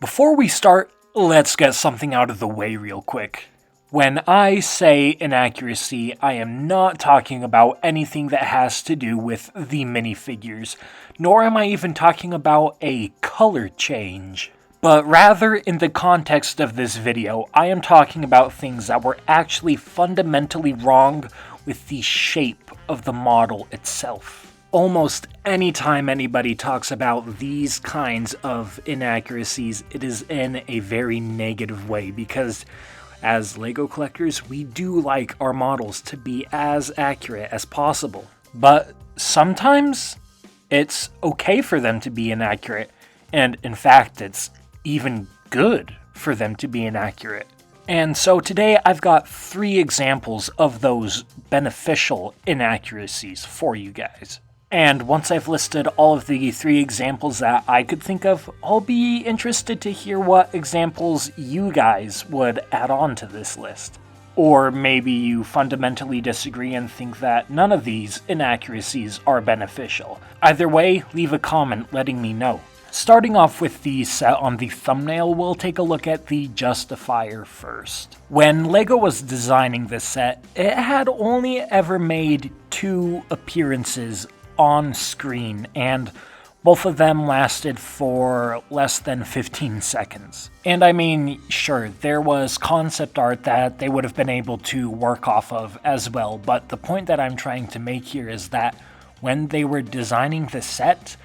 Before we start, let's get something out of the way real quick. When I say inaccuracy, I am not talking about anything that has to do with the minifigures, nor am I even talking about a color change. But rather, in the context of this video, I am talking about things that were actually fundamentally wrong with the shape of the model itself. Almost any time anybody talks about these kinds of inaccuracies, it is in a very negative way because as LEGO collectors, we do like our models to be as accurate as possible. But sometimes it's okay for them to be inaccurate, and in fact, it's even good for them to be inaccurate. And so today I've got 3 examples of those beneficial inaccuracies for you guys. And once I've listed all of the 3 examples that I could think of, I'll be interested to hear what examples you guys would add on to this list. Or maybe you fundamentally disagree and think that none of these inaccuracies are beneficial. Either way, leave a comment letting me know. Starting off with the set on the thumbnail, we'll take a look at the Justifier first. When LEGO was designing this set, it had only ever made 2 appearances on screen, and both of them lasted for less than 15 seconds. And I mean, sure, there was concept art that they would have been able to work off of as well, but the point that I'm trying to make here is that when they were designing the set,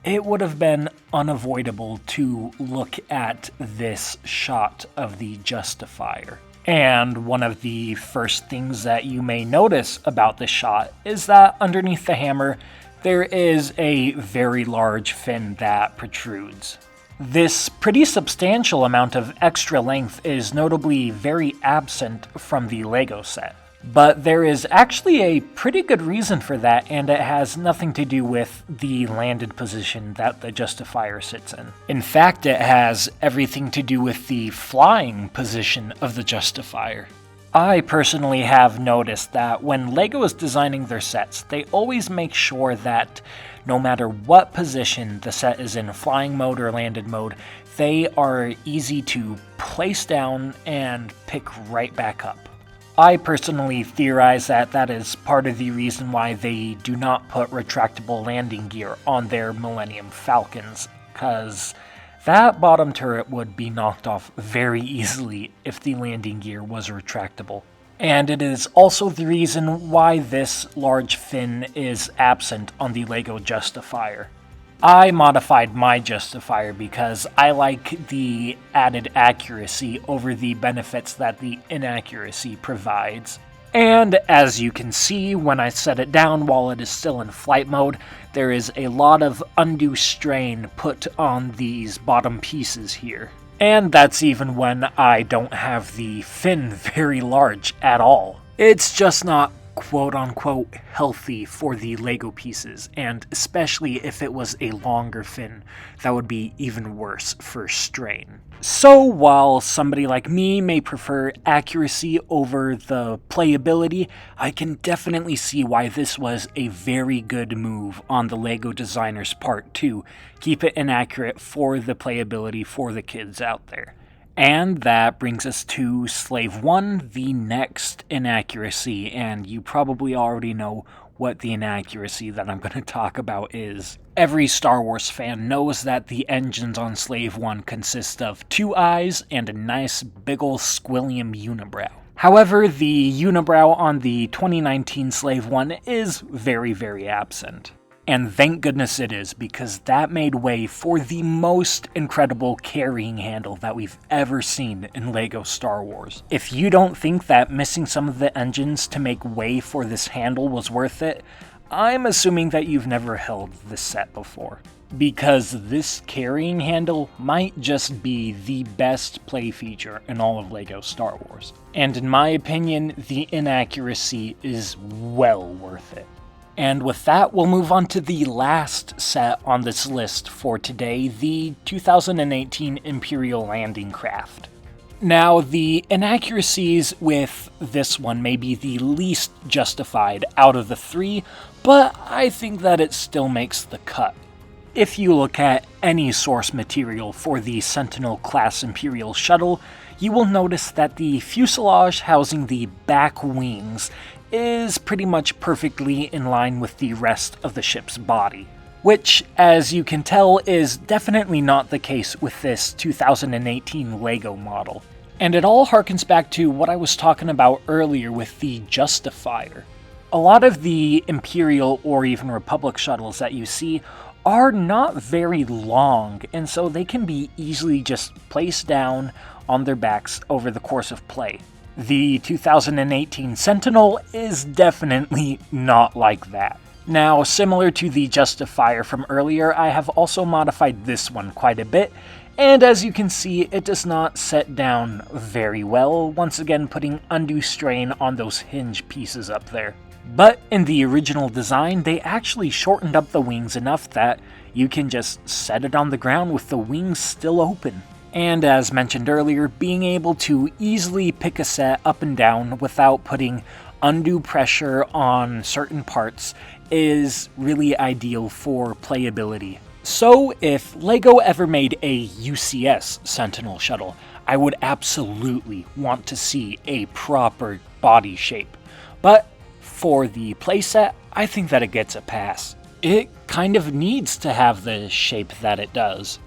it would have been unavoidable to look at this shot of the Justifier. And one of the first things that you may notice about this shot is that underneath the hammer, there is a very large fin that protrudes. This pretty substantial amount of extra length is notably very absent from the LEGO set. But there is actually a pretty good reason for that, and it has nothing to do with the landed position that the Justifier sits in. In fact, it has everything to do with the flying position of the Justifier. I personally have noticed that when LEGO is designing their sets, they always make sure that no matter what position the set is in, flying mode or landed mode, they are easy to place down and pick right back up. I personally theorize that that is part of the reason why they do not put retractable landing gear on their Millennium Falcons, because that bottom turret would be knocked off very easily if the landing gear was retractable. And it is also the reason why this large fin is absent on the LEGO Justifier. I modified my Justifier because I like the added accuracy over the benefits that the inaccuracy provides. And as you can see, when I set it down while it is still in flight mode, there is a lot of undue strain put on these bottom pieces here. And that's even when I don't have the fin very large at all. It's just not quote-unquote healthy for the LEGO pieces, and especially if it was a longer fin, that would be even worse for strain. So while somebody like me may prefer accuracy over the playability, I can definitely see why this was a very good move on the LEGO designer's part to keep it inaccurate for the playability for the kids out there. And that brings us to Slave 1, the next inaccuracy, and you probably already know what the inaccuracy that I'm going to talk about is. Every Star Wars fan knows that the engines on Slave 1 consist of 2 eyes and a nice big ol' squillium unibrow. However, the unibrow on the 2019 Slave 1 is very, very absent. And thank goodness it is, because that made way for the most incredible carrying handle that we've ever seen in LEGO Star Wars. If you don't think that missing some of the engines to make way for this handle was worth it, I'm assuming that you've never held this set before. Because this carrying handle might just be the best play feature in all of LEGO Star Wars. And in my opinion, the inaccuracy is well worth it. And with that, we'll move on to the last set on this list for today, the 2018 Imperial Landing Craft. Now, the inaccuracies with this one may be the least justified out of the 3, but I think that it still makes the cut. if you look at any source material for the Sentinel-class Imperial shuttle, you will notice that the fuselage housing the back wings is pretty much perfectly in line with the rest of the ship's body. Which, as you can tell, is definitely not the case with this 2018 LEGO model. And it all harkens back to what I was talking about earlier with the Justifier. A lot of the Imperial or even Republic shuttles that you see are not very long, and so they can be easily just placed down on their backs over the course of play. The 2018 Sentinel is definitely not like that. Now, similar to the Justifier from earlier, I have also modified this one quite a bit, and as you can see, it does not set down very well, once again putting undue strain on those hinge pieces up there. But in the original design, they actually shortened up the wings enough that you can just set it on the ground with the wings still open. And as mentioned earlier, being able to easily pick a set up and down without putting undue pressure on certain parts is really ideal for playability. So if LEGO ever made a UCS Sentinel shuttle, I would absolutely want to see a proper body shape. But for the playset, I think that it gets a pass. It kind of needs to have the shape that it does.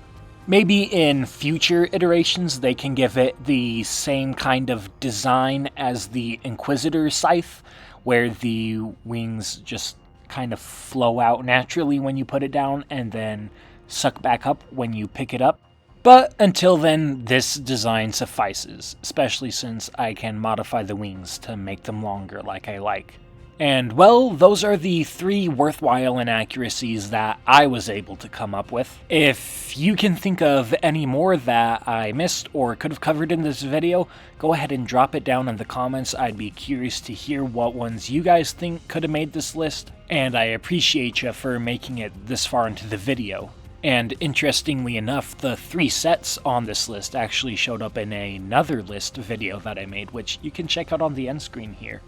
Maybe in future iterations they can give it the same kind of design as the Inquisitor scythe, where the wings just kind of flow out naturally when you put it down and then suck back up when you pick it up. But until then, this design suffices, especially since I can modify the wings to make them longer like I like. And well, those are the 3 worthwhile inaccuracies that I was able to come up with. If you can think of any more that I missed or could have covered in this video, go ahead and drop it down in the comments. I'd be curious to hear what ones you guys think could have made this list, and I appreciate you for making it this far into the video. And interestingly enough, the 3 sets on this list actually showed up in another list video that I made, which you can check out on the end screen here.